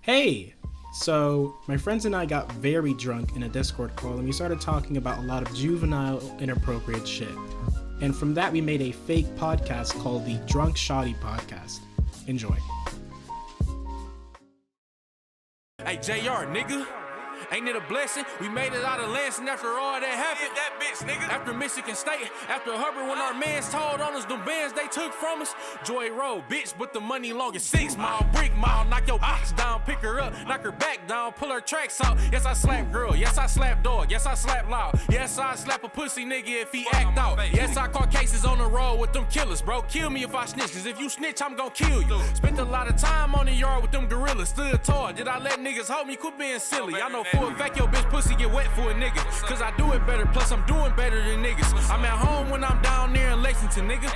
Hey! So, my friends and I got very drunk in a Discord call and we started talking about a lot of juvenile, inappropriate shit. And from that, we made a fake podcast called the Drunk Shawty Podcast. Enjoy. Hey, JR, nigga. Ain't it a blessing? We made it out of Lansing after all that happened. Hit that bitch, nigga. After Michigan State, after Hubbard, when our mans told on us, them bands they took from us. Joy Road, bitch, but the money long as 6 mile, brick mile. Knock your bitch down, pick her up, knock her back down, pull her tracks out. Yes, I slap girl. Yes, I slap dog. Yes, I slap loud. Yes, I slap a pussy nigga if he act out. Yes, I caught cases on the road with them killers, bro. Kill me if I snitch, cause if you snitch, I'm gon' kill you. Spent a lot of time on the yard with them gorillas, stood tall. Did I let niggas hold me? Quit being silly. I know for a fact your bitch pussy get wet for a nigga. Cause I do it better, plus I'm doing better than niggas. I'm at home when I'm down there in Lexington, nigga.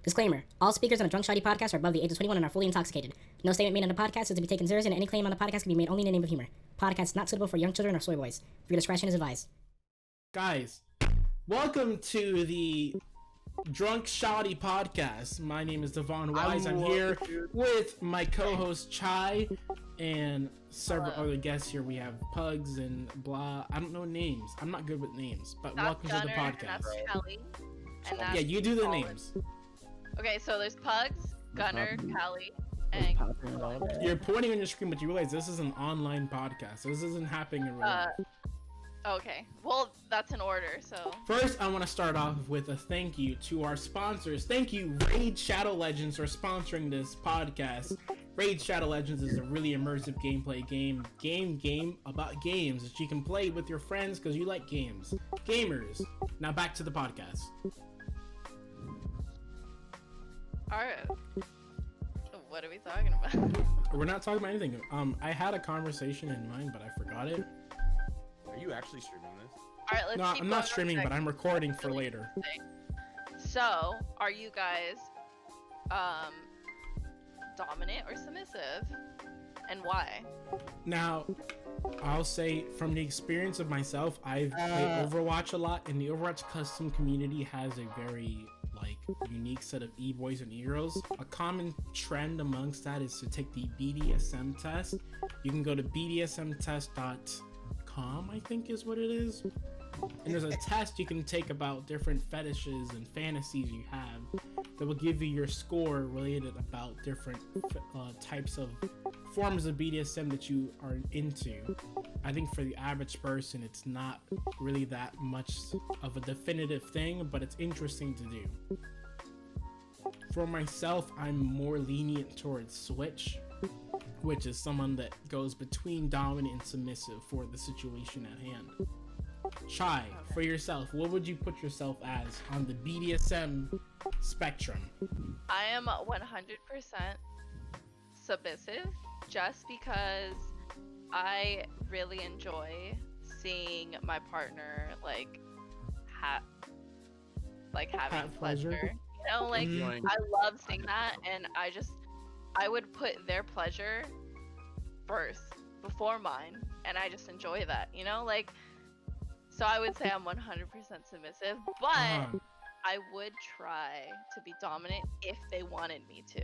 Disclaimer. All speakers on the Drunk Shawty podcast are above the age of 21 and are fully intoxicated. No statement made on the podcast is to be taken seriously, and any claim on the podcast can be made only in the name of humor. Podcast is not suitable for young children or soy boys. Your discretion is advised. Guys, welcome to the Drunk Shawty Podcast. My name is Devon Wise. I'm here with my co-host Chai and several other guests here. We have Pugs and blah. I don't know names. I'm not good with names, but That's welcome Gunner, to the podcast. And that's Kelly. And that's Yeah, you do the Colin. names. Okay, so there's Pugs, Gunner, Callie, and You're pointing on your screen, but you realize this is an online podcast. This isn't happening in real life. okay. Well, that's in order, so. First, I want to start off with a thank you to our sponsors. Thank you, Raid Shadow Legends, for sponsoring this podcast. Raid Shadow Legends is a really immersive gameplay game about games that you can play with your friends because you like games. Gamers. Now back to the podcast. Alright. What are we talking about? We're not talking about anything. I had a conversation in mind, but I forgot it. Are you actually streaming this? Alright, let's No, keep I'm going not on streaming, track. but I'm recording for later. So, are you guys, dominant or submissive? And why? Now, I'll say from the experience of myself, I've played Overwatch a lot, and the Overwatch custom community has a very unique set of e-boys and e-girls. A common trend amongst that is to take the BDSM test. You can go to bdsmtest.com, I think is what it is. And there's a test you can take about different fetishes and fantasies you have that will give you your score related about different types of forms of BDSM that you are into. I think for the average person, it's not really that much of a definitive thing, but it's interesting to do. For myself, I'm more lenient towards Switch, which is someone that goes between dominant and submissive for the situation at hand. Chai, for yourself, what would you put yourself as on the BDSM spectrum? I am 100% submissive, just because I really enjoy seeing my partner having Have pleasure. pleasure. You know, I love seeing that, and I would put their pleasure first before mine, and I just enjoy that, you know, so I would say I'm 100% submissive, but I would try to be dominant if they wanted me to,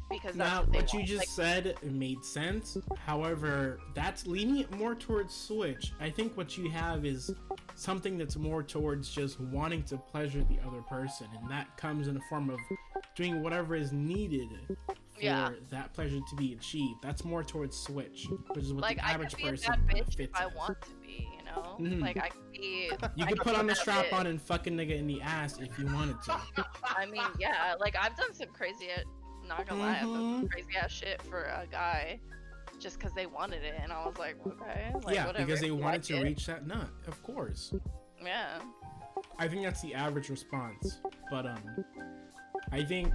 because that's Now, what they what you want. just said made sense. However, that's lenient more towards Switch. I think what you have is something that's more towards just wanting to pleasure the other person, and that comes in the form of doing whatever is needed for that pleasure to be achieved. That's more towards Switch, which is what the average I could be person that bitch fits if I in. want to be, you know? Mhm. I could be. You I could put on the that strap bitch. on and fuck a nigga in the ass if you wanted to. I mean, yeah, I've done some crazy, not gonna lie, I've done some crazy ass shit for a guy just because they wanted it, and I was like, okay, Yeah, whatever, because they if you wanted like to it. reach that nut, of course. Yeah. I think that's the average response, but I think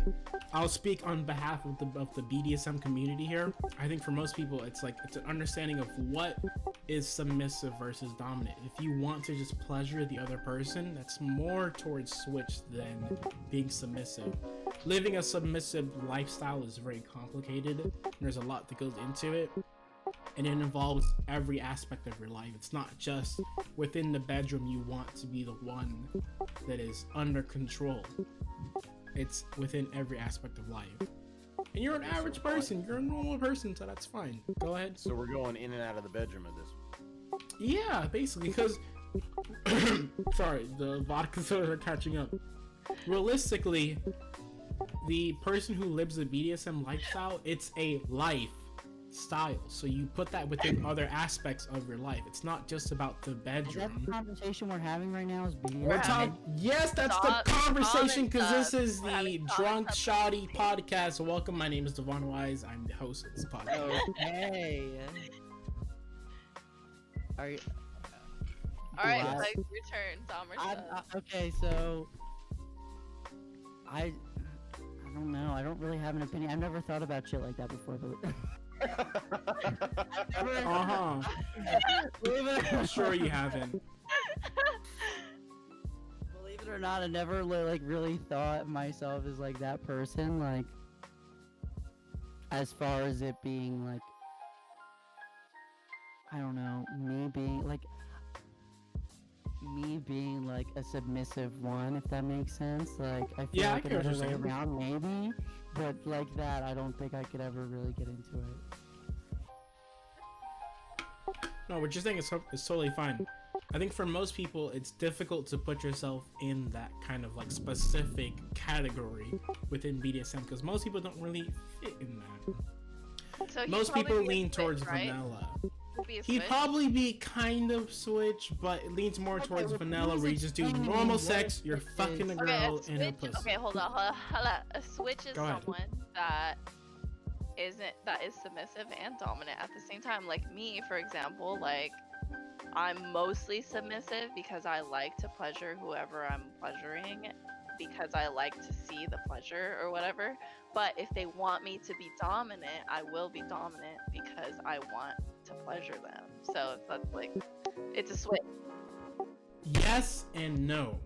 I'll speak on behalf of the BDSM community here. I think for most people, it's an understanding of what is submissive versus dominant. If you want to just pleasure the other person, that's more towards Switch than being submissive. Living a submissive lifestyle is very complicated. There's a lot that goes into it, and it involves every aspect of your life. It's not just within the bedroom you want to be the one that is under control. It's within every aspect of life. And you're an average person. You're a normal person, so that's fine. Go ahead. So we're going in and out of the bedroom of this. Yeah, basically, because sorry, the vodka sodas are catching up. Realistically, the person who lives the BDSM lifestyle, it's a lifestyle. So you put that within other aspects of your life. It's not just about the Is that bedroom. the conversation we're having right now? Is BDSM? We're talking. Yes, that's Stop- the conversation because stop this is We're the having Drunk concepts. Shoddy podcast. Welcome, my name is Devon Wise. I'm the host of this podcast. Okay. Are you? All right, Wow. like your turn, Dahmer. Okay, so I don't know. I don't really have an opinion. I've never thought about shit like that before, but. Uh-huh. I'm sure you haven't. Believe it or not, I never like really thought myself as like that person. Like, as far as it being like, I don't know, me being like a submissive one, if that makes sense. Like, I feel Yeah, I like get what another you're way saying. around, maybe, but like that, I don't think I could ever really get into it. No, what you're saying is totally fine. I think for most people, it's difficult to put yourself in that kind of like specific category within BDSM because most people don't really fit in that. So he'd Most probably people be a lean switch, towards right? vanilla. He'd be a He'd switch. probably be kind of switch, but it leans more towards well, vanilla, please where you just do explain to me normal what sex. a You're switch fucking a is. girl Okay, a and her switch. pussy. Okay, hold on. A switch is Go ahead. someone that is submissive and dominant at the same time. Like me, for example, like I'm mostly submissive because I like to pleasure whoever I'm pleasuring because I like to see the pleasure or whatever. But if they want me to be dominant, I will be dominant because I want to pleasure them. So that's like, it's a switch. Yes and no.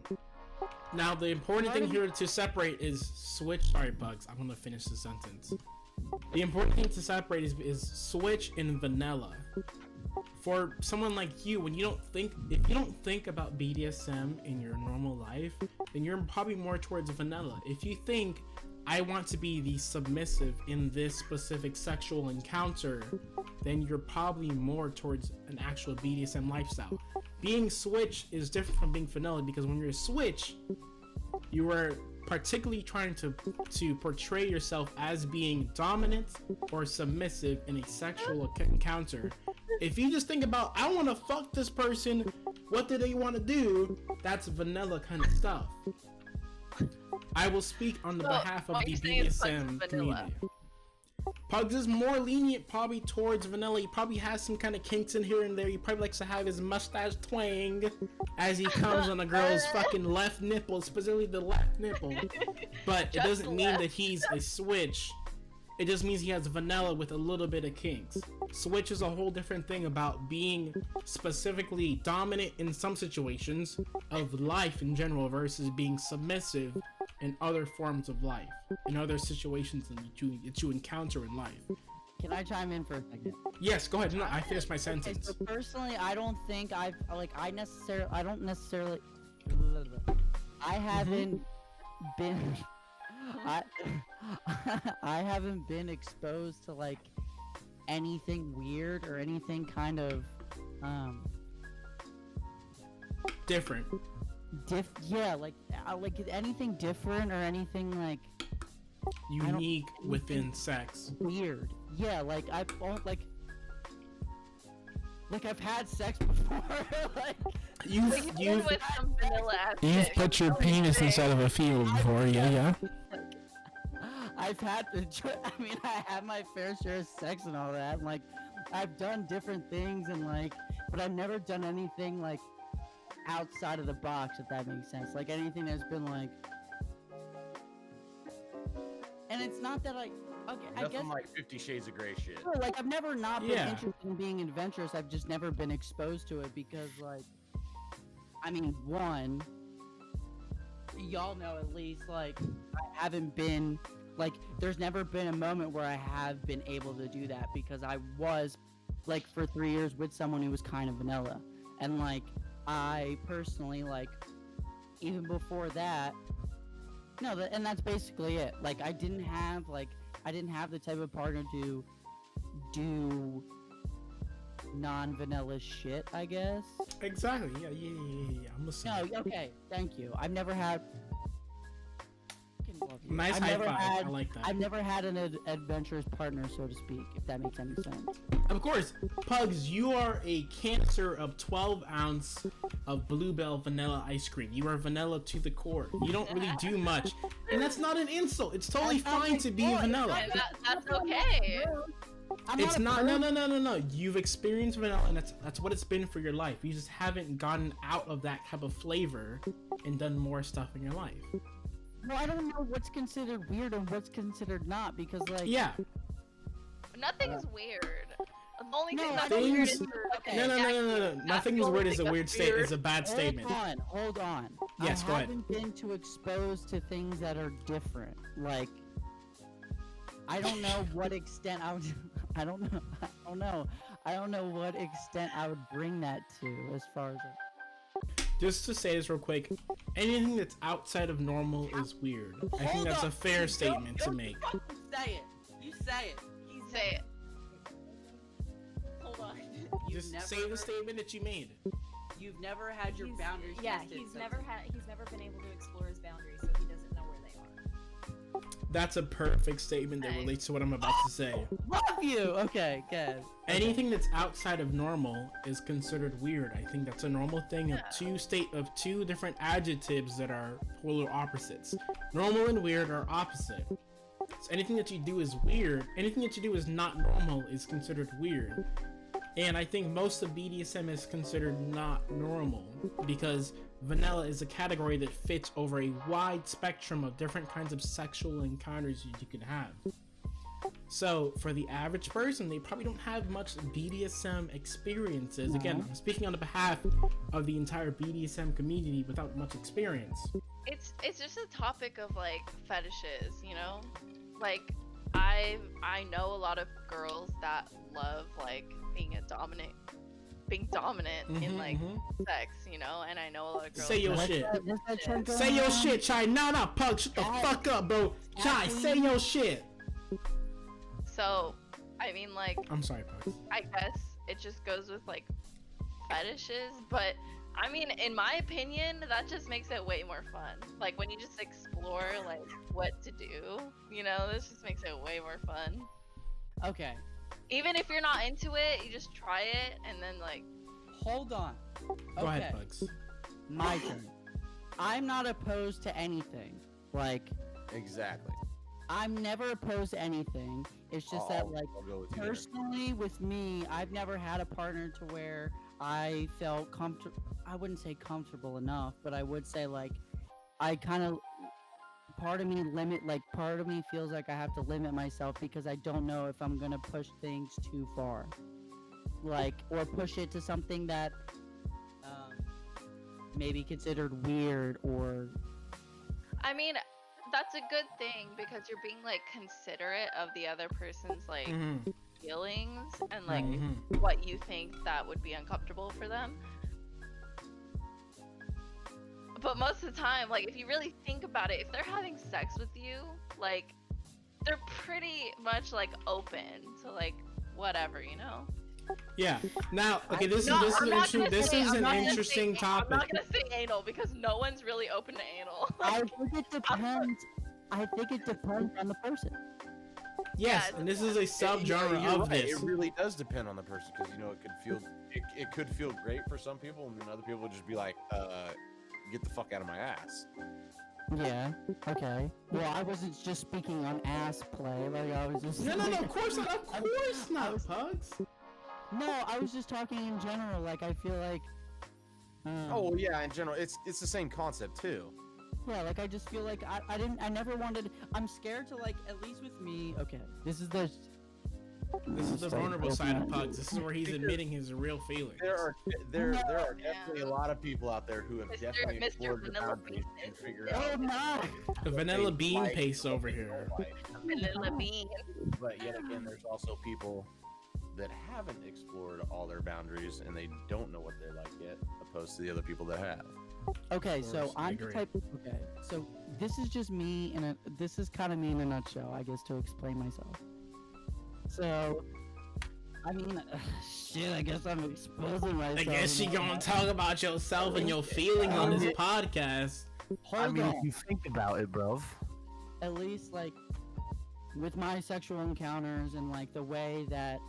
Now, the important thing here to separate is switch. Sorry, Bugs. I'm gonna finish the sentence. The important thing to separate is switch and vanilla. For someone like you, if you don't think about BDSM in your normal life, then you're probably more towards vanilla. If you think I want to be the submissive in this specific sexual encounter, then you're probably more towards an actual BDSM lifestyle. Being switch is different from being vanilla because when you're a switch, you are particularly trying to portray yourself as being dominant or submissive in a sexual encounter. If you just think about, I want to fuck this person, what do they want to do? That's vanilla kind of stuff. I will speak on the So, behalf of what the you're saying is Pugs is BDSM vanilla. community. Pugs is more lenient probably towards vanilla. He probably has some kind of kinks in here and there. He probably likes to have his mustache twang as he comes on a girl's fucking left nipple, specifically the left nipple. But it Just doesn't the mean left. that he's a switch. It just means he has vanilla with a little bit of kinks. Switch is a whole different thing about being specifically dominant in some situations of life in general versus being submissive in other forms of life, in other situations that you encounter in life. Can I chime in for a second? Yes, go ahead. No, I finished my Okay, sentence. so personally, I don't think I don't necessarily, I haven't been, I haven't been exposed to like anything weird or anything kind of, Different. like anything different or anything like Unique within sex. weird. Yeah, like I've had sex before. like You've With some vanilla ass you've shit. put your penis inside of a field before, yeah. I've had I mean, I have my fair share of sex and all that. And, like, I've done different things and like, but I've never done anything like outside of the box, if that makes sense. Like anything that's been like, and it's not that I guess Nothing like 50 Shades of Grey shit. no, like I've never not been Yeah. interested in being adventurous. I've just never been exposed to it because like, I mean, one, y'all know at least like I haven't been like there's never been a moment where I have been able to do that because I was like for 3 years with someone who was kind of vanilla, and like I personally like even before that No, and that's basically it. Like, I didn't have the type of partner to do non-vanilla shit, I guess. Exactly. Yeah. I'm listening. No, okay, thank you. I've never had. Nice high five. I like that. I've never had an adventurous partner, so to speak, if that makes any sense. Of course, Pugs, you are a canister of 12 ounce of Bluebell vanilla ice cream. You are vanilla to the core. You don't really do much, and that's not an insult. It's totally fine to be vanilla. That's okay. It's not. No. You've experienced vanilla, and that's what it's been for your life. You just haven't gotten out of that type of flavor and done more stuff in your life. Well, I don't know what's considered weird and what's considered not, because like nothing's weird. The only thing No, that's things- weird is No. Nothing is weird. Is a weird state. Is a bad statement. Hold on. Yes, go ahead. I haven't been too exposed to things that are different. Like, I don't know what extent I would. I don't know what extent I would bring that to as far as. Just to say this real quick, anything that's outside of normal is weird. I think that's a fair statement to make. Say it. You say it. You say it. Hold on. Just say the statement that you made. You've never had your boundaries tested. He's never been able to explore his boundaries, so he doesn't know where they are. That's a perfect statement that relates to what I'm about to say. Love you. Okay, good. Anything that's outside of normal is considered weird. I think that's a normal thing of two different adjectives that are polar opposites. Normal and weird are opposite. So anything that you do is weird. Anything that you do is not normal is considered weird. And I think most of BDSM is considered not normal because vanilla is a category that fits over a wide spectrum of different kinds of sexual encounters you can have. So for the average person, they probably don't have much BDSM experiences. Again, I'm speaking on the behalf of the entire BDSM community without much experience. It's just a topic of like fetishes, you know? Like I know a lot of girls that love like being dominant in like sex, you know, and I know a lot of girls. Say your shit. Say your shit, Chai. No, Pug, shut the fuck up, bro. Chai, say your shit. So, I mean, like, I'm sorry, Pug. I guess it just goes with like fetishes, but I mean, in my opinion, that just makes it way more fun. Like when you just explore like what to do, you know, this just makes it way more fun. Okay. Even if you're not into it, you just try it and then like. Hold on. Go ahead, Bugs. My turn. I'm not opposed to anything. Like. Exactly. I'm never opposed to anything. It's just that, like, personally with me, I've never had a partner to where I felt comfortable. I wouldn't say comfortable enough, but I would say, like, I kind of, part of me feels like I have to limit myself because I don't know if I'm going to push things too far. Like, or push it to something that maybe considered weird or. I mean, that's a good thing because you're being like considerate of the other person's like feelings and like what you think that would be uncomfortable for them. But most of the time, like if you really think about it, if they're having sex with you, like they're pretty much like open to like whatever, you know? Yeah. Now, okay, this is an interesting topic. I'm not gonna say anal because no one's really open to anal. I think it depends. I think it depends on the person. Yes, and this is a subgenre of this. It really does depend on the person because you know it could feel great for some people, and then other people would just be like, "Get the fuck out of my ass." Yeah. Okay. Well, I wasn't just speaking on ass play. Like I was just. No, of course not. Of course not, Pugs. No, I was just talking in general. Like I feel like. Oh well, yeah. In general, it's the same concept too. Yeah, like I just feel like I never wanted. I'm scared to like at least with me. Okay, this is the vulnerable side of Pugs. This is where he's admitting his real feelings. There are definitely a lot of people out there who have definitely explored the boundaries and figured out. The vanilla bean pace over here. Vanilla bean. But yet again, there's also people that haven't explored all their boundaries and they don't know what they're like yet, opposed to the other people that have. Okay, Of so course, I I'm the agree. type. Okay, so this is just me this is kind of me in a nutshell, I guess, to explain myself. So, I mean, shit. I guess I'm exposing myself. I guess and you all gonna that. talk about yourself and your feelings on this podcast. Hold I mean, on. if you think about it, bruv. At least like with my sexual encounters and like the way that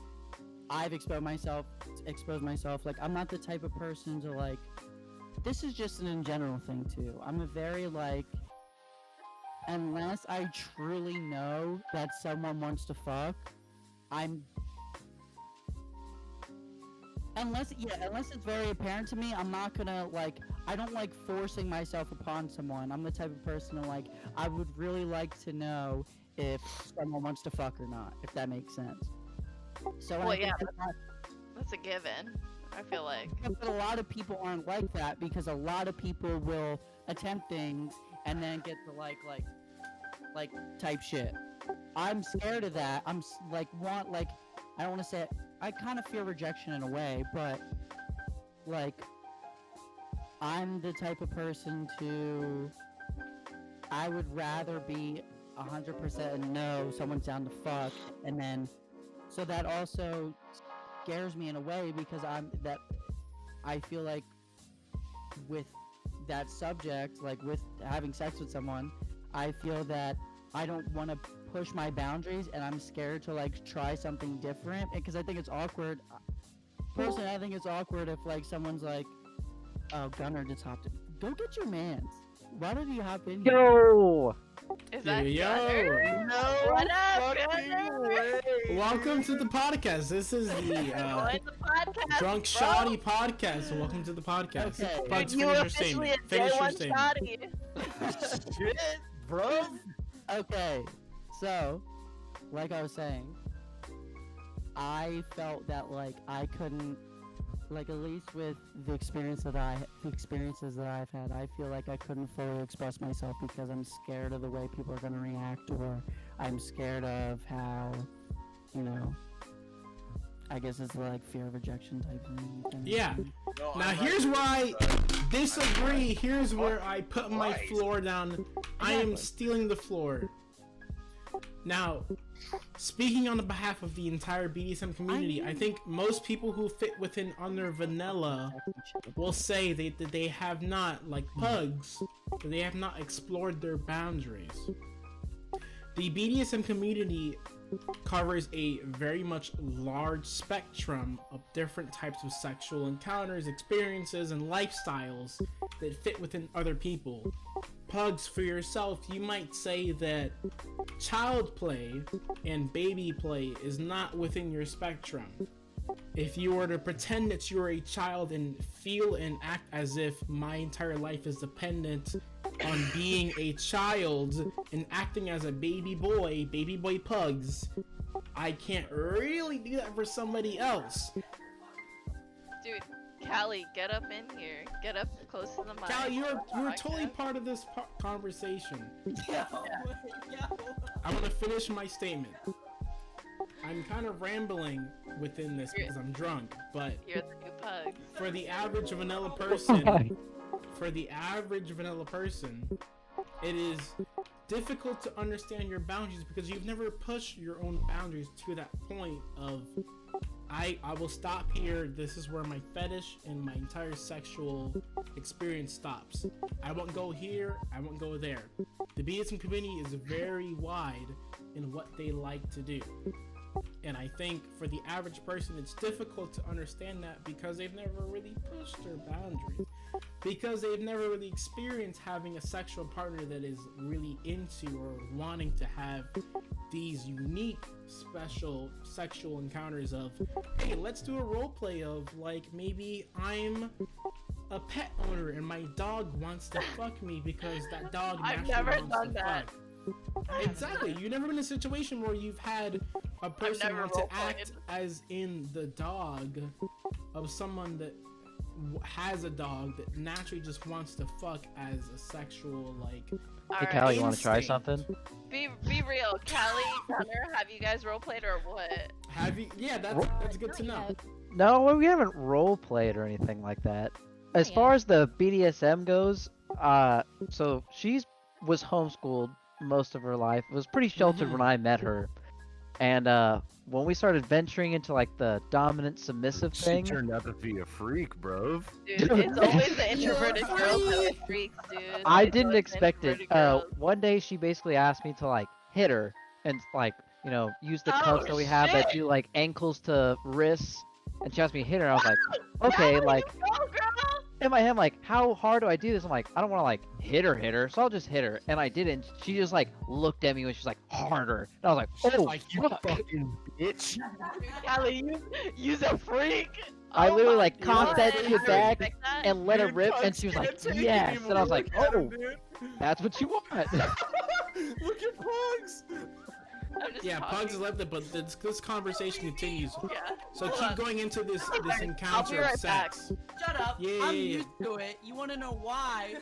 I've exposed myself, like I'm not the type of person to like. This is just an in general thing too. I'm a very like, unless I truly know that someone wants to fuck, unless it's very apparent to me, I'm not gonna like. I don't like forcing myself upon someone. I'm the type of person to like. I would really like to know if someone wants to fuck or not, if that makes sense. So Well, I think yeah, that's that's a given. I feel like. but a lot of people aren't like that because a lot of people will attempt things and then get to like type shit. I'm scared of that. I don't want to say it. I kind of fear rejection in a way, but like I'm the type of person to I would rather be 100% no, someone's down to fuck, and then so that also scares me in a way because I feel like with that subject, like with having sex with someone, I feel that I don't want to push my boundaries and I'm scared to like try something different because I think it's awkward. Personally, I think it's awkward if like someone's like, "Oh, Gunnar just hopped in. Go get your mans. Why did you hop in here?" Yo! Is that Yo. Gunnar? No What up, fucking Gunnar? way. Welcome to the podcast. This is the Join the podcast, Drunk bro. Shoddy podcast. So welcome to the podcast. Okay. Buds, You finish your officially statement. a Finish day your one statement. shotty. Shit, bro. Okay, so, like I was saying, I felt that like I couldn't, like at least with the experiences that I've had, I feel like I couldn't fully express myself because I'm scared of the way people are gonna react, or I'm scared of how, I guess it's like fear of rejection type thing. Yeah. No, Now I'm here's right where I with you, disagree. Here's where I put my Christ. floor down. I am stealing the floor. Now, speaking on the behalf of the entire BDSM community, I think most people who fit within under vanilla will say that they have not, like pugs, that they have not explored their boundaries. The BDSM community covers a very much large spectrum of different types of sexual encounters, experiences, and lifestyles that fit within other people. Pugs, for yourself, you might say that child play and baby play is not within your spectrum. If you were to pretend that you're a child and feel and act as if my entire life is dependent on being a child and acting as a baby boy pugs, I can't really do that for somebody else. Dude, Callie, get up in here. Get up close to the mic. Cal, you're Podcast. totally part of this conversation. Yeah. I want to finish my statement. I'm kind of rambling within this because I'm drunk, but You're the new pug. for the average vanilla person, it is difficult to understand your boundaries because you've never pushed your own boundaries to that point of I will stop here. This is where my fetish and my entire sexual experience stops. I won't go here. I won't go there. The BDSM community is very wide in what they like to do. And I think for the average person, it's difficult to understand that because they've never really pushed their boundaries. Because they've never really experienced having a sexual partner that is really into or wanting to have these unique, special sexual encounters of, hey, let's do a role play of, like, maybe I'm a pet owner and my dog wants to fuck me because that dog I've naturally never wants done to that. fuck. Exactly. You've never been in a situation where you've had a person never want to role-played. act as in the dog of someone that has a dog that naturally just wants to fuck as a sexual, like, Hey, Alright, Callie, you want to try instinct. something? be real. Callie, Gunnar, have you guys roleplayed or what? have you? Yeah, that's good to know. No, we haven't role played or anything like that. as far as the BDSM goes, so was homeschooled most of her life. Was pretty sheltered when I met her, and when we started venturing into like the dominant submissive thing, She turned out to be a freak, bro. Dude, it's always the introverted girls that are freaks, dude. I It's didn't always the expect it. introverted girls. One day she basically asked me to like hit her and like use the Oh, cuffs that we have that shit. do like ankles to wrists, and she asked me to hit her. And I was like, okay, like. Go, girl! In my head, I'm like, how hard do I do this? I'm like, I don't want to like hit her, so I'll just hit her. And I didn't. She just like looked at me when she's like harder. And I was like, oh, Like, you fuck. fucking bitch. Callie, you's a freak. I Oh literally my like cocked that God, shit I back respect that. and let her Dude, rip, and Pugs she was can't like, take it yes. anymore. And I was like, Look at oh, him, dude. that's what you want. Look at Pugs. I'm just Yeah, talking. Pugs has left it, but this conversation continues. Yeah. So Hold keep on. going into this I'll be encounter of right back. sex. Shut up. Yeah, I'm yeah, yeah. used to it. You want to know why?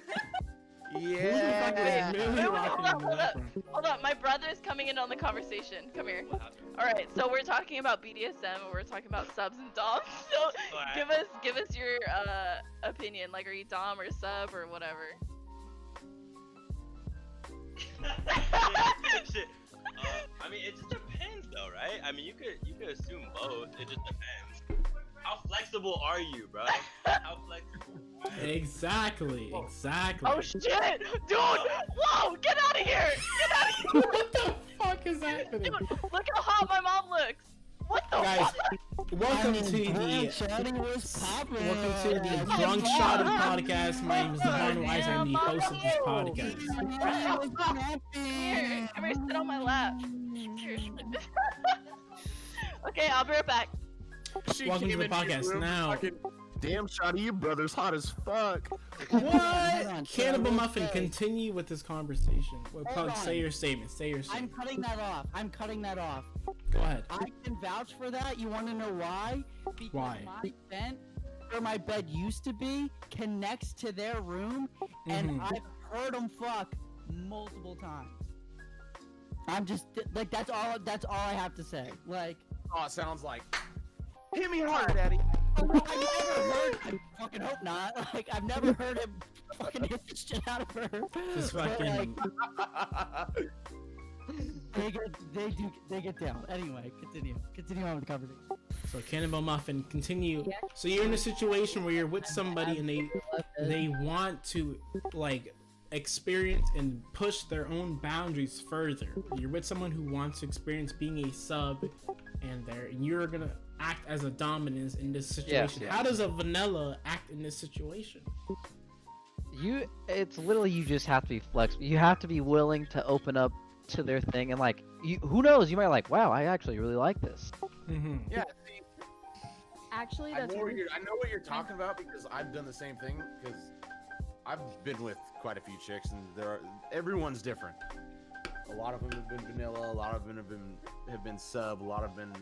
Yeah. Really Wait, rocking in the background. Hold on, my brother's coming in on the conversation. Come here. Alright, so we're talking about BDSM and we're talking about subs and doms. So give us your opinion. Like, are you dom or sub or whatever? Shit. I mean, it just depends, though, right? I mean, you could assume both. It just depends. How flexible are you, bro? How flexible? Exactly. Oh shit! Dude! Whoa! Get out of here! Get out of here! What the fuck is happening? Dude, look how hot my mom looks! What the Guys, fuck? welcome to the Drunk Shawty podcast. My name is Devon Wise. I'm the host of this podcast. Come here, sit on my lap. Here. Okay, I'll be right back. Welcome to the podcast. Now, Damn, Shawty, you brother's hot as fuck. what? Cannibal Muffin, continue with this conversation. Well, Hold Pug, on. say your statement. Say your I'm statement. cutting that off. Go ahead. I can vouch for that. You want to know why? Because Why? my vent, where my bed used to be, connects to their room, and Mhm. I've heard them fuck multiple times. I'm just like that's all I have to say. Like Oh, it sounds like. Hit me harder, daddy. I've never heard. I fucking hope not. Like I've never heard him fucking hit the shit out of her. Just But, fucking. they get down. Anyway, continue on with the conversation. So Cannibal Muffin, continue. So you're in a situation where you're with somebody and they want to like experience and push their own boundaries further. You're with someone who wants to experience being a sub, and you're gonna act as a dominance in this situation. yes. How does a vanilla act in this situation? It's literally you just have to be flexible. You have to be willing to open up to their thing, and like who knows, you might like, wow, I actually really like this. Mm-hmm. Yeah, see, Actually, I that's know what you're talking about because I've done the same thing. Because I've been with quite a few chicks, and everyone's different. A lot of them have been vanilla. A lot of them have been sub. A lot have been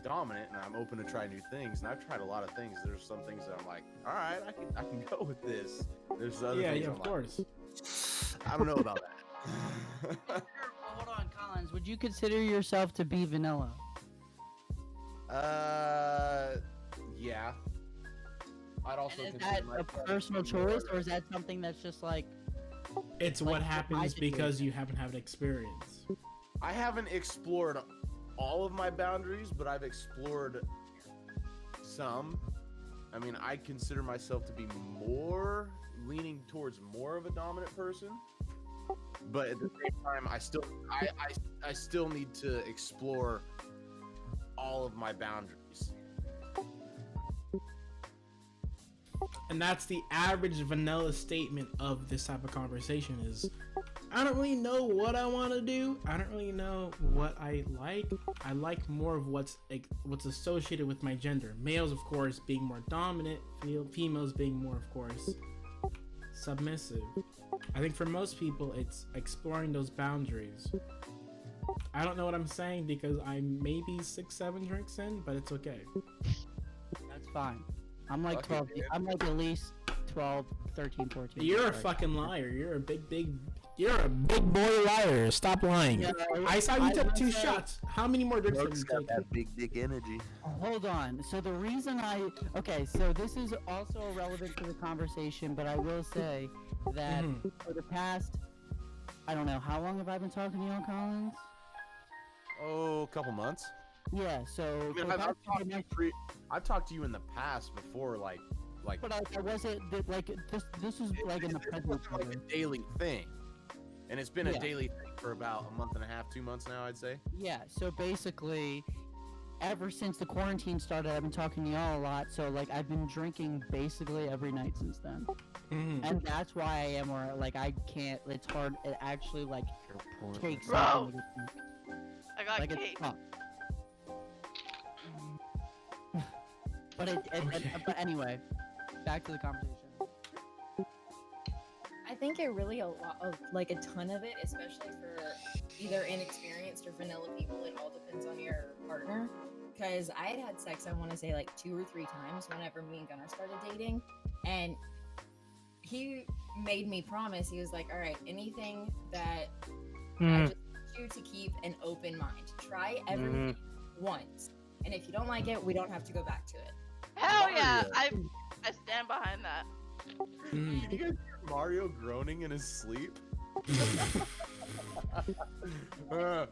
dominant, and I'm open to try new things. And I've tried a lot of things. There's some things that I'm like, all right, I can go with this. There's other Yeah, things yeah, I'm of like, course. I don't know about that. Hold on, Collins. Would you consider yourself to be vanilla? Yeah. I'd also And is consider that a myself personal choice, or is that something that's just like? It's Like, what my happens because situation. you haven't had experience. I haven't explored all of my boundaries, but I've explored some. I mean, I consider myself to be leaning towards more of a dominant person. But at the same time, I still need to explore all of my boundaries. And that's the average vanilla statement of this type of conversation is, I don't really know what I want to do. I don't really know what I like. I like more of what's associated with my gender. Males, of course, being more dominant. Females being more, of course, submissive. I think for most people, it's exploring those boundaries. I don't know what I'm saying because I'm maybe 6-7 drinks in, but it's okay. That's fine. I'm like Okay, 12. dude. I'm like at least 12, 13, 14. You're a right fucking liar. You're a big You're a big boy liar. Stop lying. Yeah, I saw you took I 2 said- shots. How many more drinks have Brooks you got taken? that big dick energy. Hold on. So the reason okay, so this is also relevant to the conversation, but I will say that for the past, I don't know, how long have I been talking to you on Collins? Oh, a couple months. Yeah, so I for mean, the I've past talked to you I've talked to you in the past before, like. but I wasn't like this was like in the present. Like a daily thing, and it's been a Yeah. daily thing for about a month and a half, 2 months now, I'd say. Yeah, so basically, ever since the quarantine started, I've been talking to y'all a lot. So like, I've been drinking basically every night since then, and that's why I am where like I can't. It's hard. It actually like takes Bro. something to drink. I got Like it's cake. tough. But but anyway, back to the conversation. I think it really a lot of like a ton of it, especially for either inexperienced or vanilla people. It all depends on your partner. Because I had sex, I want to say like 2 or 3 times whenever me and Gunnar started dating, and he made me promise. He was like, "All right, anything that I just want you to keep an open mind. Try everything once, and if you don't like it, we don't have to go back to it." Hell yeah! Mario. I stand behind that. Did you guys hear Mario groaning in his sleep? Dude,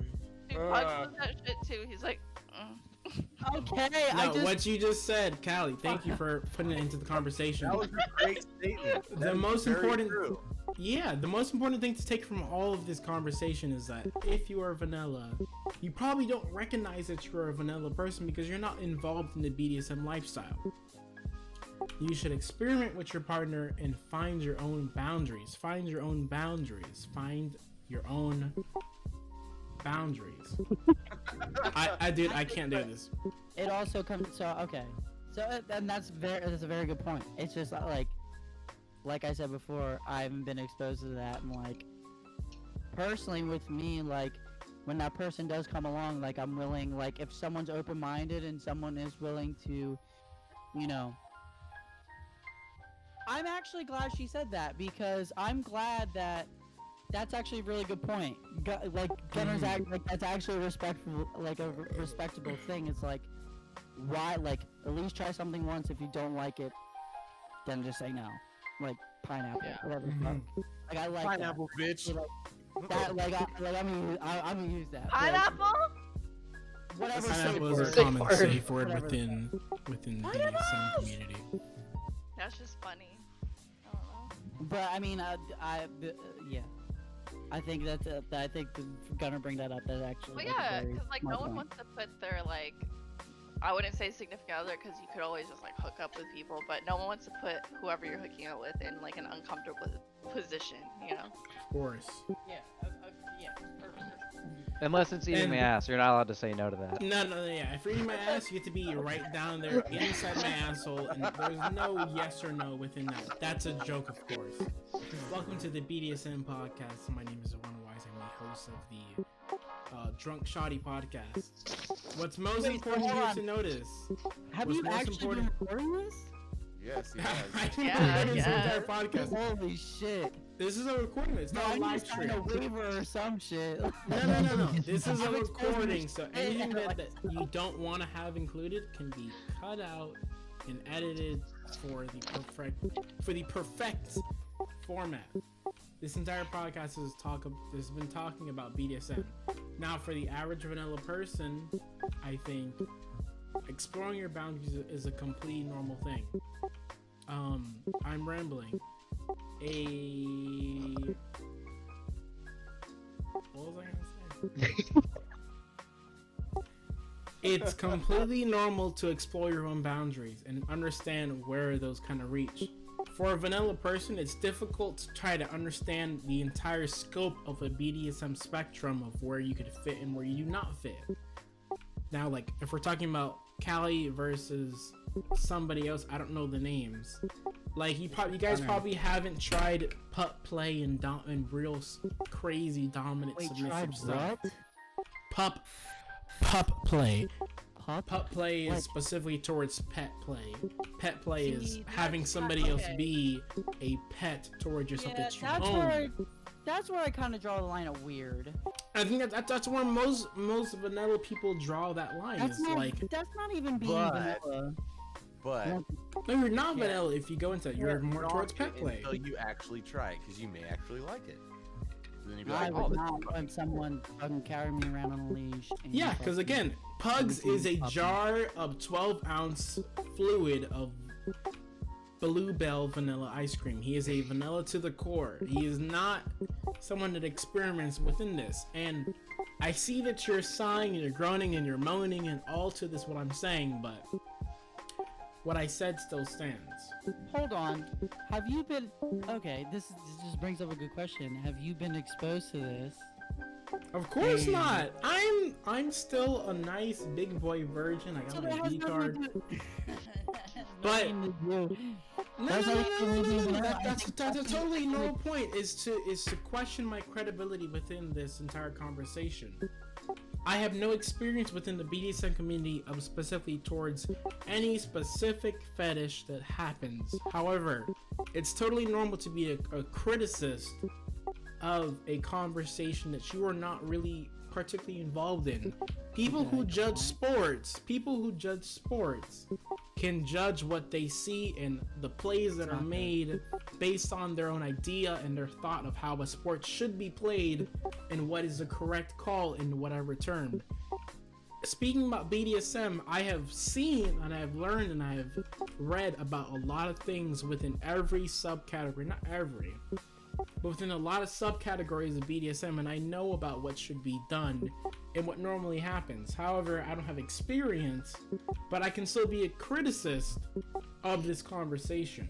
Pugs does that shit too. He's like, Okay, No, what you just said, Callie. Thank you for putting it into the conversation. That was a great statement. The That is most very important- true. Yeah, the most important thing to take from all of this conversation is that if you are vanilla, you probably don't recognize that you're a vanilla person because you're not involved in the BDSM lifestyle. You should experiment with your partner and find your own boundaries. Find your own boundaries. Find your own boundaries. I can't do this. It also comes so okay. So and that's a very good point. It's just like I said before, I haven't been exposed to that, and like personally with me, like when that person does come along, like I'm willing, like if someone's open-minded and someone is willing to, you know. I'm actually glad she said that because I'm glad that that's actually a really good point. Like Gunner's like that's actually a respectable thing. It's like why like at least try something once. If you don't like it, then just say no. Like pineapple, whatever. the fuck. Like I like Pineapple, bitch. that. I'm gonna use that. but pineapple? Whatever. Pineapple safe is a word. common safe word Whatever. within the BDSM community. That's just funny. I don't know. But I mean, yeah. I think that's I think Gunner bring that up. That actually. Well, that's a yeah, very because like smart no one point. wants to put their like, I wouldn't say significant other because you could always just like hook up with people, but no one wants to put whoever you're hooking up with in like an uncomfortable position, you know? Of course. Yeah. Yeah. Unless it's eating And- my ass, you're not allowed to say no to that. No, yeah. If you're eating my ass, you get to be right down there inside my asshole, and there's no yes or no within that. That's a joke, of course. Welcome to the BDSM podcast. My name is Ron Wise. I'm the host of the Drunk Shawty podcast. What's most Wait, important hold here on. to notice? Have What's you most actually important- been recording this? Yes, he I has. can Yeah, record this yeah. entire podcast. Holy shit! This is a recording. It's No, not I a need live to sign stream. a waiver or some shit. No. This is a I'm exposing recording, this so shit. anything that you don't want to have included can be cut out and edited for the perfect format. This entire podcast has been talking about BDSM. Now, for the average vanilla person, I think exploring your boundaries is a completely normal thing. I'm rambling. What was I gonna say? It's completely normal to explore your own boundaries and understand where those kind of reach. For a vanilla person, it's difficult to try to understand the entire scope of a BDSM spectrum of where you could fit and where you do not fit. Now, like, if we're talking about Callie versus somebody else, I don't know the names. Like, you guys probably haven't tried pup play and real crazy dominant Wait, submissive tried stuff. what? Pup play. Pup? Pup play is What? specifically towards pet play. Pet play is See, having that's somebody not- else okay. be a pet towards yourself that you that's own. that's where I kind of draw the line of weird. I think that's where most vanilla people draw that line. That's is not, like, that's not even being vanilla. But no, you're not vanilla if you go into it. You're more towards pet play. until you actually try it, because you may actually like it. Then you'd be I like, would oh, not want someone fucking carry me around on a leash. And Yeah, because fucking- again, Pugs is a jar of 12-ounce fluid of Bluebell vanilla ice cream. He is a vanilla to the core. He is not someone that experiments within this. And I see that you're sighing and you're groaning and you're moaning and all to this what I'm saying, but what I said still stands. Hold on. Have you been... Okay, this just brings up a good question. Have you been exposed to this? Of course Hey. not. I'm still a nice big boy virgin. I got my V card. But no, That's not even reason why I that's think totally no point. Is to question my credibility within this entire conversation. I have no experience within the BDSM community of specifically towards any specific fetish that happens. However, it's totally normal to be a criticist of a conversation that you are not really particularly involved in. People who judge sports can judge what they see and the plays that are made based on their own idea and their thought of how a sport should be played and what is the correct call in whatever term. Speaking about BDSM, I have seen and I have learned and I have read about a lot of things within every subcategory, not every, but within a lot of subcategories of BDSM, and I know about what should be done and what normally happens. However, I don't have experience, but I can still be a criticist of this conversation.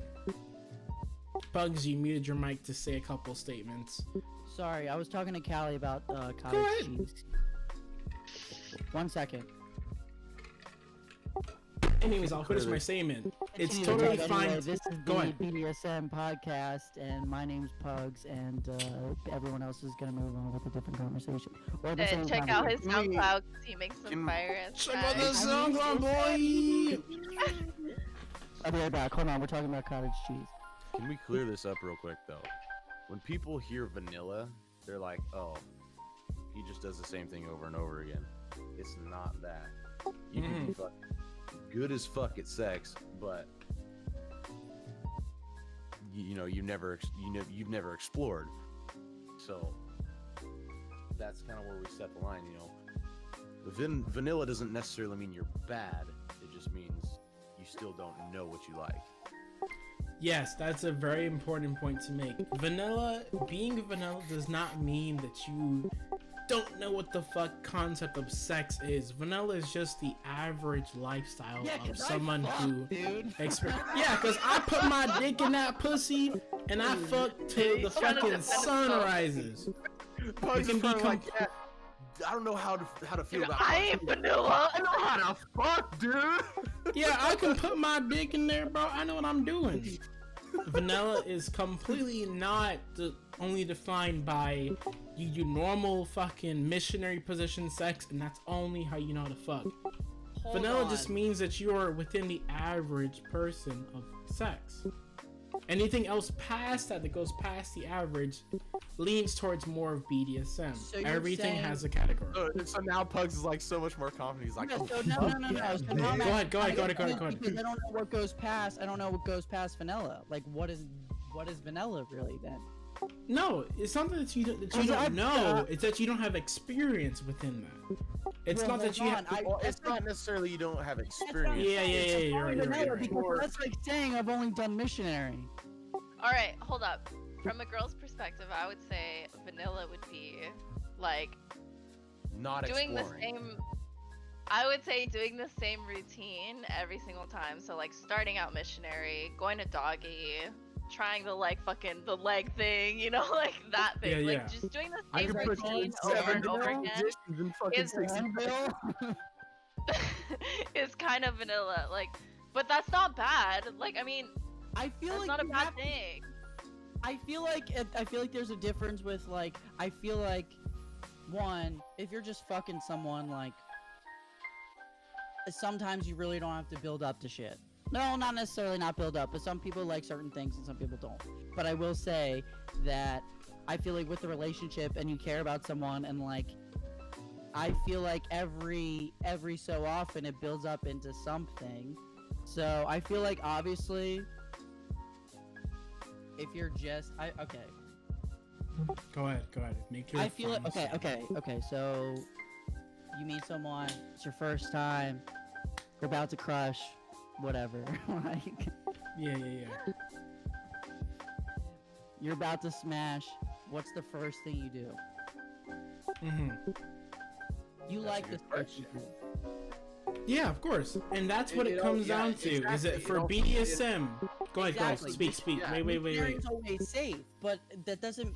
Bugs, you muted your mic to say a couple statements. Sorry, I was talking to Callie about Go ahead. cottage cheese. 1 second. Anyways, I'll finish my statement. It's Continue to totally talk fine. anyway. This is Go the ahead. BDSM podcast, and my name's Pugs, and everyone else is gonna move on with a different conversation. Or the same And check out his Can we- SoundCloud because he makes some can- fire ass Check out the tracks. SoundCloud, boy! I'll be right back. Hold on, we're talking about cottage cheese. Can we clear this up real quick though? When people hear vanilla, they're like, "Oh, he just does the same thing over and over again." It's not that. You can be fucking good as fuck at sex, but you've never explored. So that's kind of where we set the line. Vanilla doesn't necessarily mean you're bad. It just means you still don't know what you like. Yes, that's a very important point to make. Being vanilla does not mean that you don't know what the fuck concept of sex is. Vanilla is just the average lifestyle of someone who yeah, because I put my dick in that pussy and I fuck till the fucking sun rises. Pugs can is be probably like, "Yeah, I don't know how to feel about I ain't vanilla. I know how to fuck, dude." Yeah, I can put my dick in there, bro. I know what I'm doing. Vanilla is completely not only defined by you do normal fucking missionary position sex, and that's only how you know how to fuck. Vanilla just means that you are within the average person of sex. Anything else past that goes past the average leans towards more of BDSM. So you're Everything saying- has a category. So now Pugs is like so much more confident. He's like, Yeah, "Oh, so no. So now I'm Go ahead, go ahead, asking- go ahead, go ahead, go ahead. Because I don't know what goes past. I don't know what goes past vanilla. Like, what is vanilla really then? No, it's something that you don't know. It's that you don't have experience within that. It's Well, not that you hold have. on, Well, it's not necessarily you don't have experience. Yeah, you're right. Vanilla, You're because right. that's like saying I've only done missionary. All right, hold up. From a girl's perspective, I would say vanilla would be like Not doing the exploring. same. I would say doing the same routine every single time. So like starting out missionary, going to doggy, trying to like fucking the leg thing, like that thing. Yeah, like yeah. just doing the I same can put you routine in over 7 and over different again positions in fucking is 60 is kind of vanilla. Like, but that's not bad. Like, I mean, I feel that's like not a you bad have to- thing. I feel like there's a difference with like I feel like one, if you're just fucking someone, like sometimes you really don't have to build up to shit. No, not necessarily not build up, but some people like certain things and some people don't. But I will say that I feel like with the relationship and you care about someone and like I feel like every so often it builds up into something. So I feel like obviously if you're just okay. Go ahead. Make your I feel like final okay, so you meet someone, it's your first time, you're about to crush, whatever. Like Yeah. you're about to smash, what's the first thing you do? You That's like a this good person. Yeah, of course. And that's what You it know, comes yeah, down to. Is exactly. it for It also- BDSM? Go ahead, Exactly. speak. Yeah. Wait. It's always safe, but that doesn't.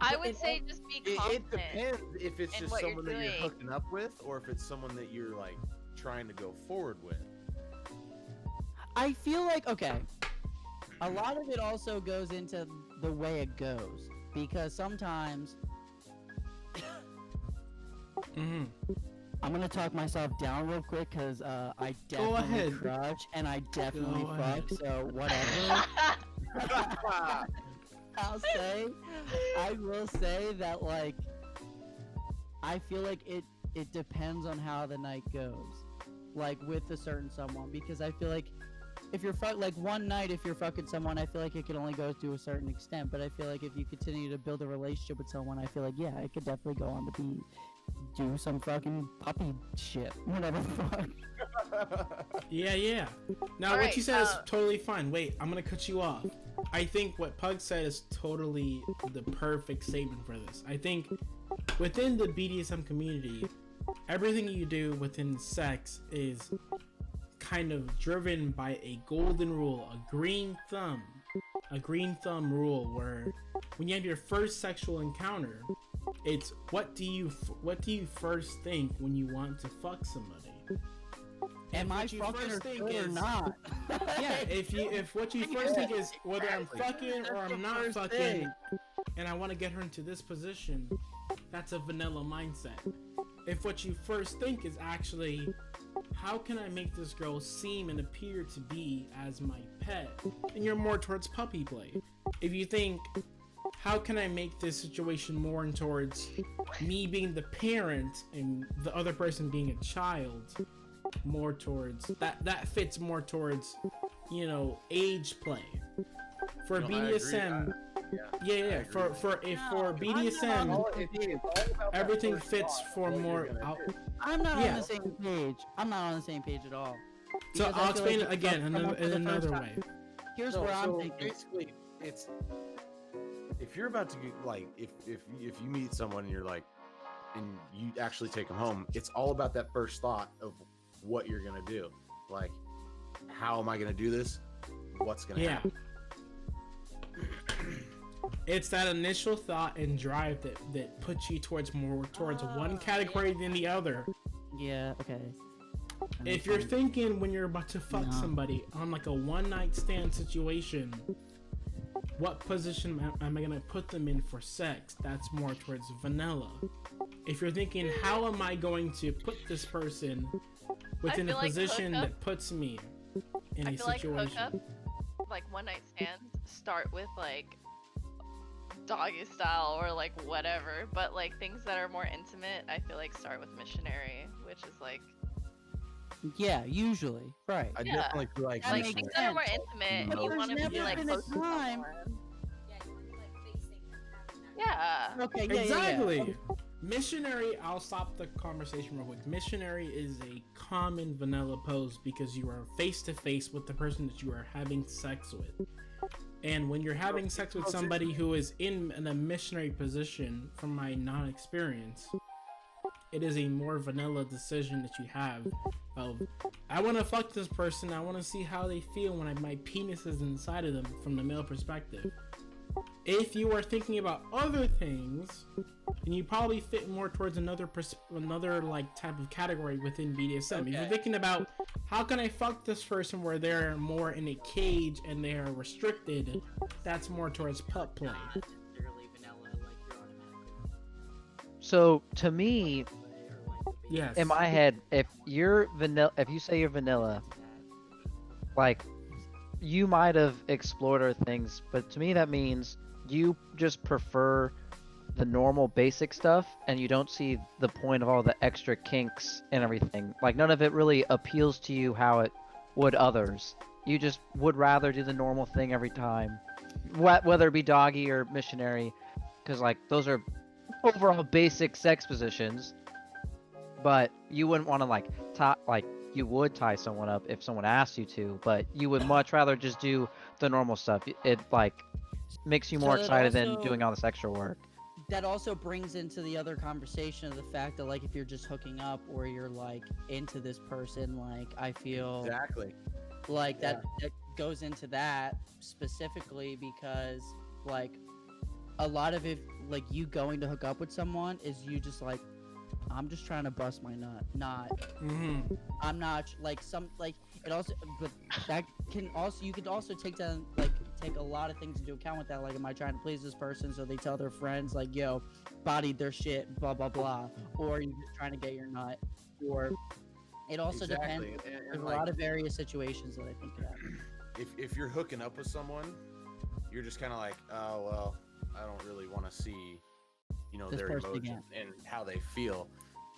I But would it say just be It confident. depends if it's in just what you're someone that you're doing. hooking up with, or if it's someone that you're like trying to go forward with. I feel like okay. A lot of it also goes into the way it goes because sometimes I'm gonna talk myself down real quick because I definitely ahead. crush and I definitely Go fuck. ahead. So whatever. I will say that like I feel like it depends on how the night goes, like with a certain someone, because I feel like if you're like one night if you're fucking someone, I feel like it can only go to a certain extent, but I feel like if you continue to build a relationship with someone, I feel like yeah, it could definitely go on to do some fucking puppy shit, whatever the fuck. Yeah. Now, All what right, you said is totally fine. Wait, I'm gonna cut you off. I think what Pug said is totally the perfect statement for this. I think within the BDSM community, everything you do within sex is kind of driven by a golden rule, a green thumb rule, where when you have your first sexual encounter, it's what do you first think when you want to fuck somebody? Am I what you fucking first or think good or is- not? Yeah, if what you first think is whether I'm fucking or I'm not first fucking, thing. and I want to get her into this position, that's a vanilla mindset. If what you first think is actually, how can I make this girl seem and appear to be as my pet, and you're more towards puppy play. If you think, how can I make this situation more in towards me being the parent and the other person being a child, more towards that fits more towards, age play. For No, I agree. BDSM, Yeah. yeah. For BDSM, everything fits for more. I'm not Yeah. on the same page. I'm not on the same page at all. So Because I I'll feel explain like it if again someone in for the first another time- way. Here's where I'm thinking. Basically, it's if you're about to get like if you meet someone and you're like, and you actually take them home, it's all about that first thought of what you're gonna do. Like, how am I gonna do this? What's gonna Yeah. happen? It's that initial thought and drive that puts you towards one category than the other. Yeah. Okay. If you're thinking when you're about to fuck somebody on like a one night stand situation, what position am I gonna put them in for sex? That's more towards vanilla. If you're thinking, how am I going to put this person within a feel like position hookup- that puts me in I a feel like situation? hookup, like one night stands, start with like doggy style or like whatever, but like things that are more intimate, I feel like start with missionary, which is like Yeah. Usually. Right. I Yeah. definitely feel like, That like makes things that are more sense. intimate. But You there's want to be never like been a close to time- someone. Yeah, you want to be like facing them, having that. Yeah. Okay. Yeah. Exactly. Missionary, I'll stop the conversation real quick. Missionary is a common vanilla pose because you are face to face with the person that you are having sex with. And when you're having sex with somebody who is in a missionary position, from my non-experience, it is a more vanilla decision that you have of, I want to fuck this person, I want to see how they feel when my penis is inside of them from the male perspective. If you are thinking about other things, then you probably fit more towards another like type of category within BDSM. If you're thinking about how can I fuck this person where they're more in a cage and they are restricted, that's more towards pup play. Not necessarily vanilla, like you're automatically So to me, play or like the Yes. in my head, if you say you're vanilla, like you might have explored other things, but to me that means you just prefer the normal basic stuff and you don't see the point of all the extra kinks and everything. Like none of it really appeals to you how it would others. You just would rather do the normal thing every time, whether it be doggy or missionary, because like those are overall basic sex positions. But you wouldn't want to like you would tie someone up if someone asked you to, but you would much rather just do the normal stuff. It like makes you more So that excited than also- doing all this extra work. That also brings into the other conversation of the fact that like if you're just hooking up or you're like into this person, like I feel Exactly. like that goes into that specifically because like a lot of it, like you going to hook up with someone is you just like, I'm just trying to bust my nut, not I'm not like some like it also, but that can also, you could also take a lot of things into account with that. Like, am I trying to please this person so they tell their friends like, yo, bodied their shit, blah blah blah, or you just trying to get your nut, or it also depends. There's a lot of various situations that I think could happen. If you're hooking up with someone, you're just kind of like, oh well, I don't really want to see, This their person emotions and how they feel.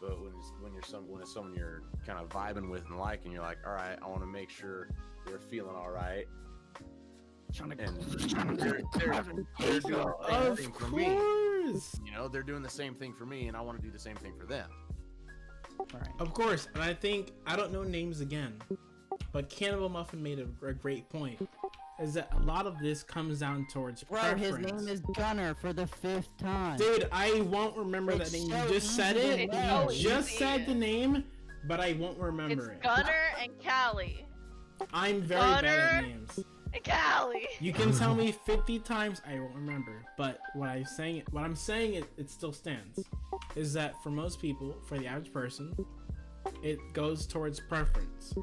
But when it's someone you're kind of vibing with and liking, you're like, all right, I want to make sure they're feeling all right. And they're doing the same thing for me. They're doing the same thing for me, and I want to do the same thing for them. Right. Of course, and I don't know names again, but Cannibal Muffin made a great point. Is that a lot of this comes down towards preference. His name is Gunner for the 5th time. Dude, I won't remember that name. You just said it. You just said the name, but I won't remember it. Gunner and Callie. I'm very bad at names. And Callie. You can tell me 50 times, I won't remember. But what I'm saying, it still stands. Is that for most people, for the average person, it goes towards preference.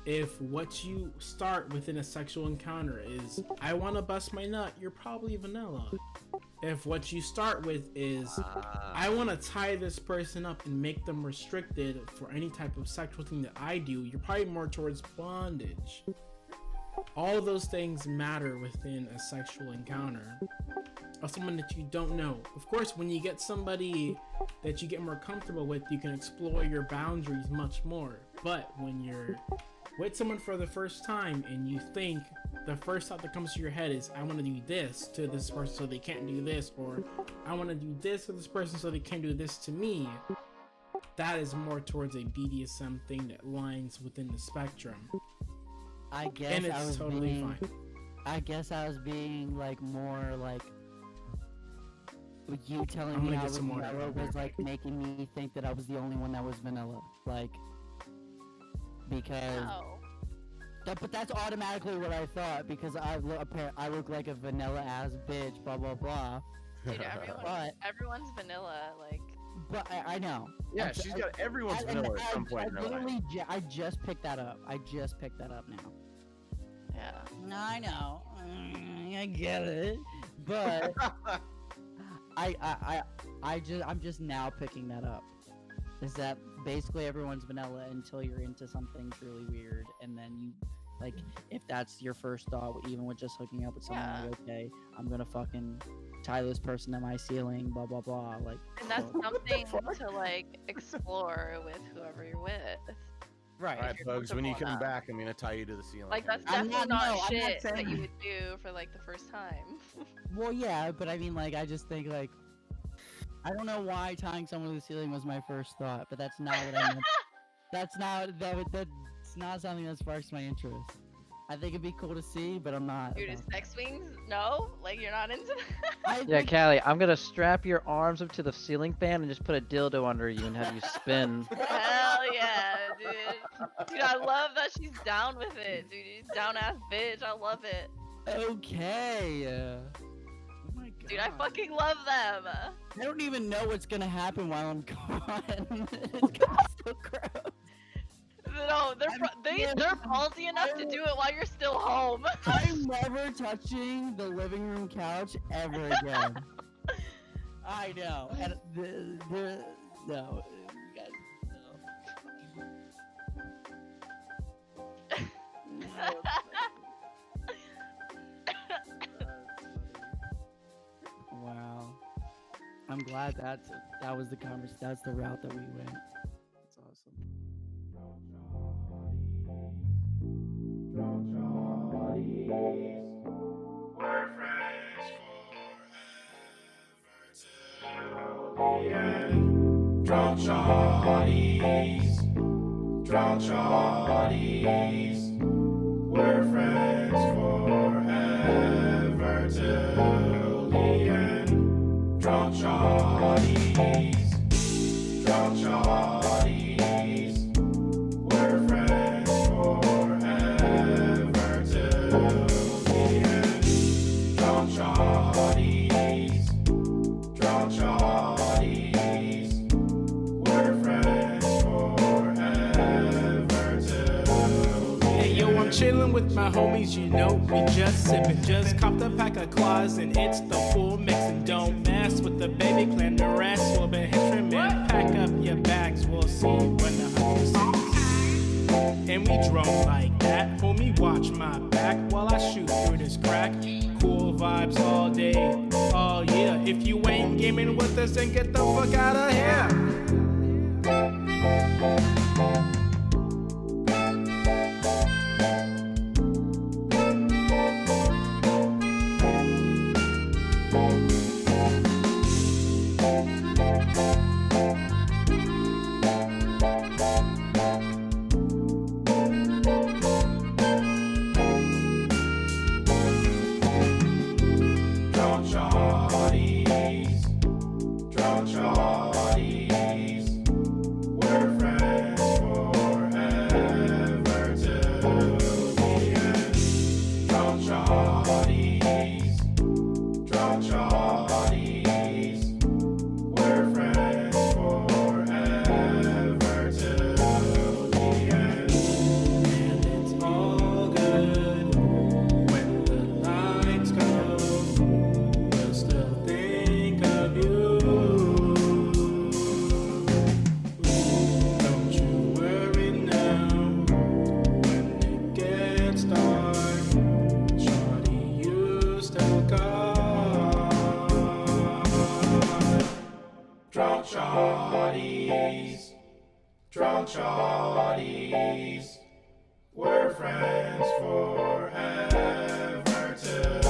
If what you start within a sexual encounter is, I want to bust my nut, you're probably vanilla. If what you start with is, I want to tie this person up and make them restricted for any type of sexual thing that I do, you're probably more towards bondage. All those things matter within a sexual encounter of someone that you don't know. Of course, when you get somebody that you get more comfortable with, you can explore your boundaries much more. But when you're with someone for the first time and you think the first thought that comes to your head is, I want to do this to this person so they can't do this, or I want to do this to this person so they can't do this to me, that is more towards a BDSM thing that lines within the spectrum. I guess And it's totally fine. I guess I was being like more like you telling I'm me gonna I get was some more vanilla was like making me think that I was the only one that was vanilla, like because. No. But that's automatically what I thought because I look like a vanilla ass bitch, blah blah blah. Dude, But everyone's vanilla, like. but I know. Yeah, she's got everyone's vanilla at some point in her life. I just picked that up. I just picked that up now. Yeah. No, I know. I get it, but I'm just now picking that up. Is that basically everyone's vanilla until you're into something truly weird, and then you, like, if that's your first thought, even with just hooking up with someone, like, okay, I'm gonna fucking tie this person to my ceiling, blah blah blah, like. And that's something to like explore with whoever you're with. Right. All right, Bugs, when you come enough. back, I'm gonna tie you to the ceiling. Like that's I'm definitely not- not, no, I'm not shit that saying- you would do for like the first time. Well, yeah, but I mean, like, I just think, like, I don't know why tying someone to the ceiling was my first thought, but that's not what I meant. That's not something that sparks my interest. I think it'd be cool to see, but I'm not. Dude, is about sex swings? No? Like you're not into that? I Yeah, think- Callie, I'm gonna strap your arms up to the ceiling fan and just put a dildo under you and have you spin. Hell yeah, dude. Dude, I love that she's down with it, dude. Down ass bitch. I love it. Okay. Oh my god. Dude, I fucking love them. I don't even know what's gonna happen while I'm gone. It's gonna be so gross. No, they're ballsy enough to do it while you're still home. I'm never touching the living room couch ever again. I know. And no. You guys, no. glad that was the that's the route that we went. That's awesome. Drunk shawties, drunk shawties, we're friends forever till the end. Drunk shawties, drunk shawties, we're friends forever till the end. Drunk shawties, drunk shawties, we're friends forever till the end. Hey yo, I'm chillin' with my homies, you know, we just sippin'. Just copped a pack of claws and it's the full mix. And don't mess with the baby clan, the rest will be history, man. Pack up your bags, we'll see when the hunter sings. And we drone like that, homie, watch my back while I shoot through this crack. Cool vibes all day, oh yeah. If you ain't gaming with us, then get the fuck out of here. Drunk shawties, drunk shawties, we're friends forever till the end. Drunk shawties, drunk shawties, we're friends forever till the end. And it's all good when the lights go. We'll still think of you. Don't you worry now when it gets dark. Shorty, you still got drunk shorties, drunk shorties. We're friends forever till